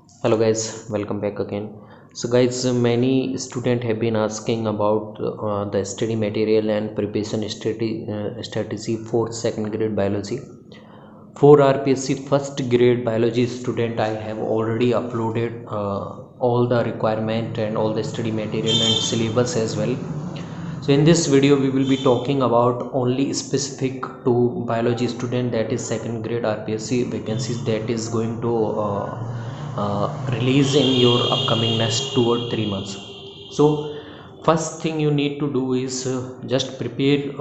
Hello guys, welcome back again. So guys, many students have been asking about the study material and preparation strategy for second grade biology. For RPSC first grade biology student, I have already uploaded all the requirement and all the study material and syllabus as well. So in this video we will be talking about only specific to biology student, that is second grade RPSC vacancies that is going to release in your upcoming next 2 or 3 months. So first thing you need to do is just prepare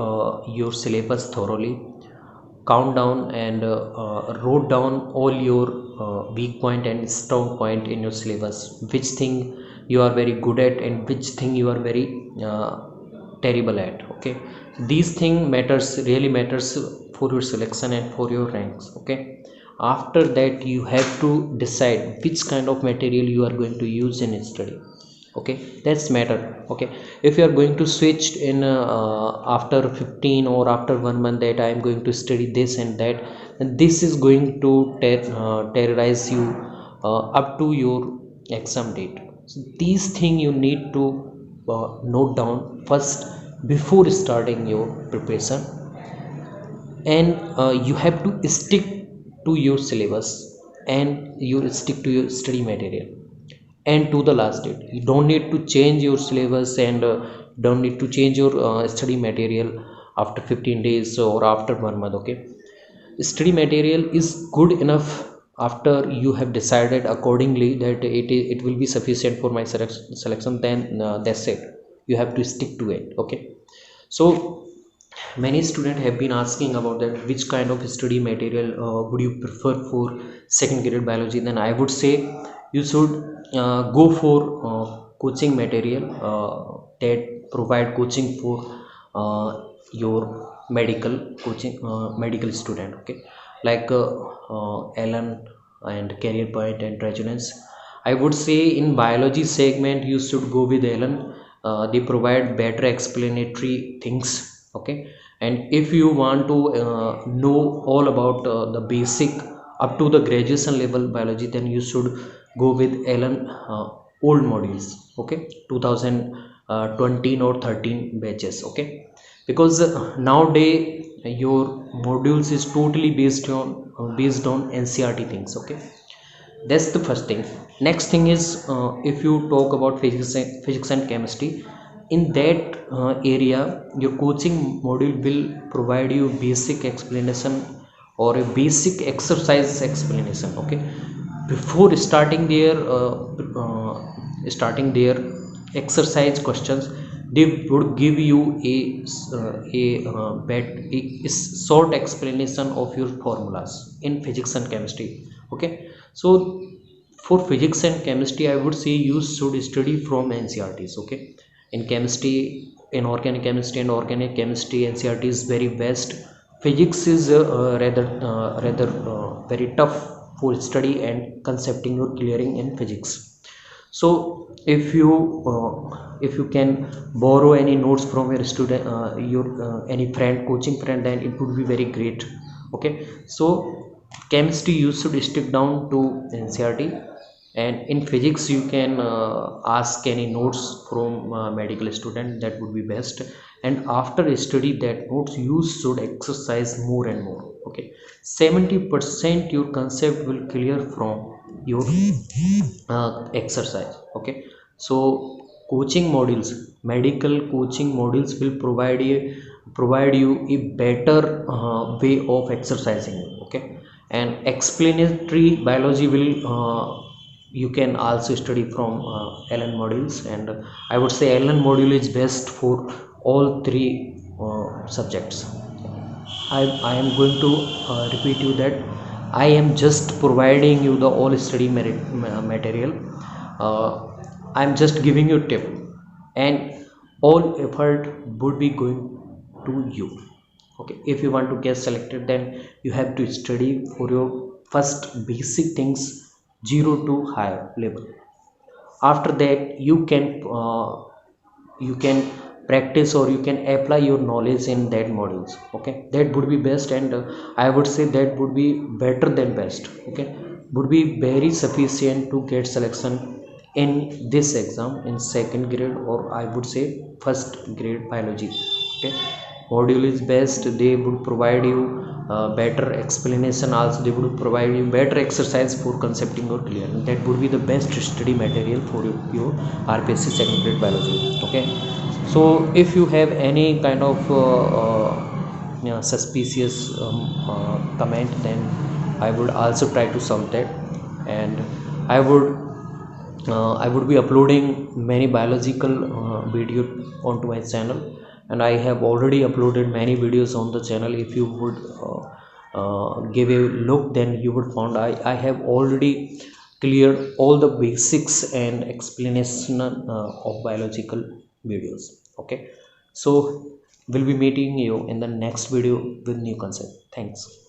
your syllabus thoroughly, count down and wrote down all your weak point and strong point in your syllabus, which thing you are very good at and which thing you are very terrible at. Okay, these thing matters, really matters for your selection and for your ranks. Okay, after that you have to decide which kind of material you are going to use in study. Okay, that's matter. Okay, if you are going to switch in after 15 or after 1 month that I am going to study this and that, and this is going to terrorize you up to your exam date. So these thing you need to note down first before starting your preparation, and you have to stick to your syllabus and you stick to your study material and to the last date. You don't need to change your syllabus and don't need to change your study material after 15 days or after 1 month. Okay, study material is good enough after you have decided accordingly that it will be sufficient for my selection, then that's it, you have to stick to it. Okay, so many students have been asking about that which kind of study material would you prefer for second grade biology. Then I would say you should go for coaching material that provide coaching for uh, your medical student. Okay, like Ellen and Career Point and Resonance. I would say in biology segment you should go with Ellen. They provide better explanatory things. Okay, and if you want to know all about the basic up to the graduation level biology, then you should go with Ellen old modules. Okay, 2020 or 13 batches. Okay, because nowadays your modules is totally based on NCERT things. Okay, that's the first thing. Next thing is if you talk about physics and chemistry, in that area your coaching module will provide you basic explanation or a basic exercise explanation. Okay, before starting their exercise questions, they would give you a short explanation of your formulas in physics and chemistry. Okay, so for physics and chemistry I would say you should study from NCERTs. Okay, in chemistry, in organic chemistry and organic chemistry, NCERT is very best. Physics is rather very tough for study and concepting or clearing in physics. So if you can borrow any notes from your student, your any friend, coaching friend, then it would be very great. Okay, so chemistry you should stick down to NCERT, and in physics you can ask any notes from medical student, that would be best. And after study that notes you should exercise more and more. Okay, 70% your concept will clear from your exercise. Okay, so coaching modules, medical coaching modules will provide you a better way of exercising. Okay, and explanatory biology will you can also study from Ellen modules, and I would say Ellen module is best for all three subjects. I am going to repeat you that I am just providing you the all study material. I am just giving you tip, and all effort would be going to you. Okay, if you want to get selected, then you have to study for your first basic things, zero to higher level. After that you can practice or you can apply your knowledge in that modules. Okay, that would be best, and I would say that would be better than best. Okay, would be very sufficient to get selection in this exam in second grade, or I would say first grade biology. Okay, module is best. They would provide you better explanation, also they would provide you better exercise for concepting or clear. That would be the best study material for your RPSC second grade biology. Okay, so if you have any kind of suspicious comment, then I would also try to solve that. And I would be uploading many biological video onto my channel, and I have already uploaded many videos on the channel. If you would give a look, then you would find I have already cleared all the basics and explanation of biological videos. Okay, so we'll be meeting you in the next video with new concept. Thanks.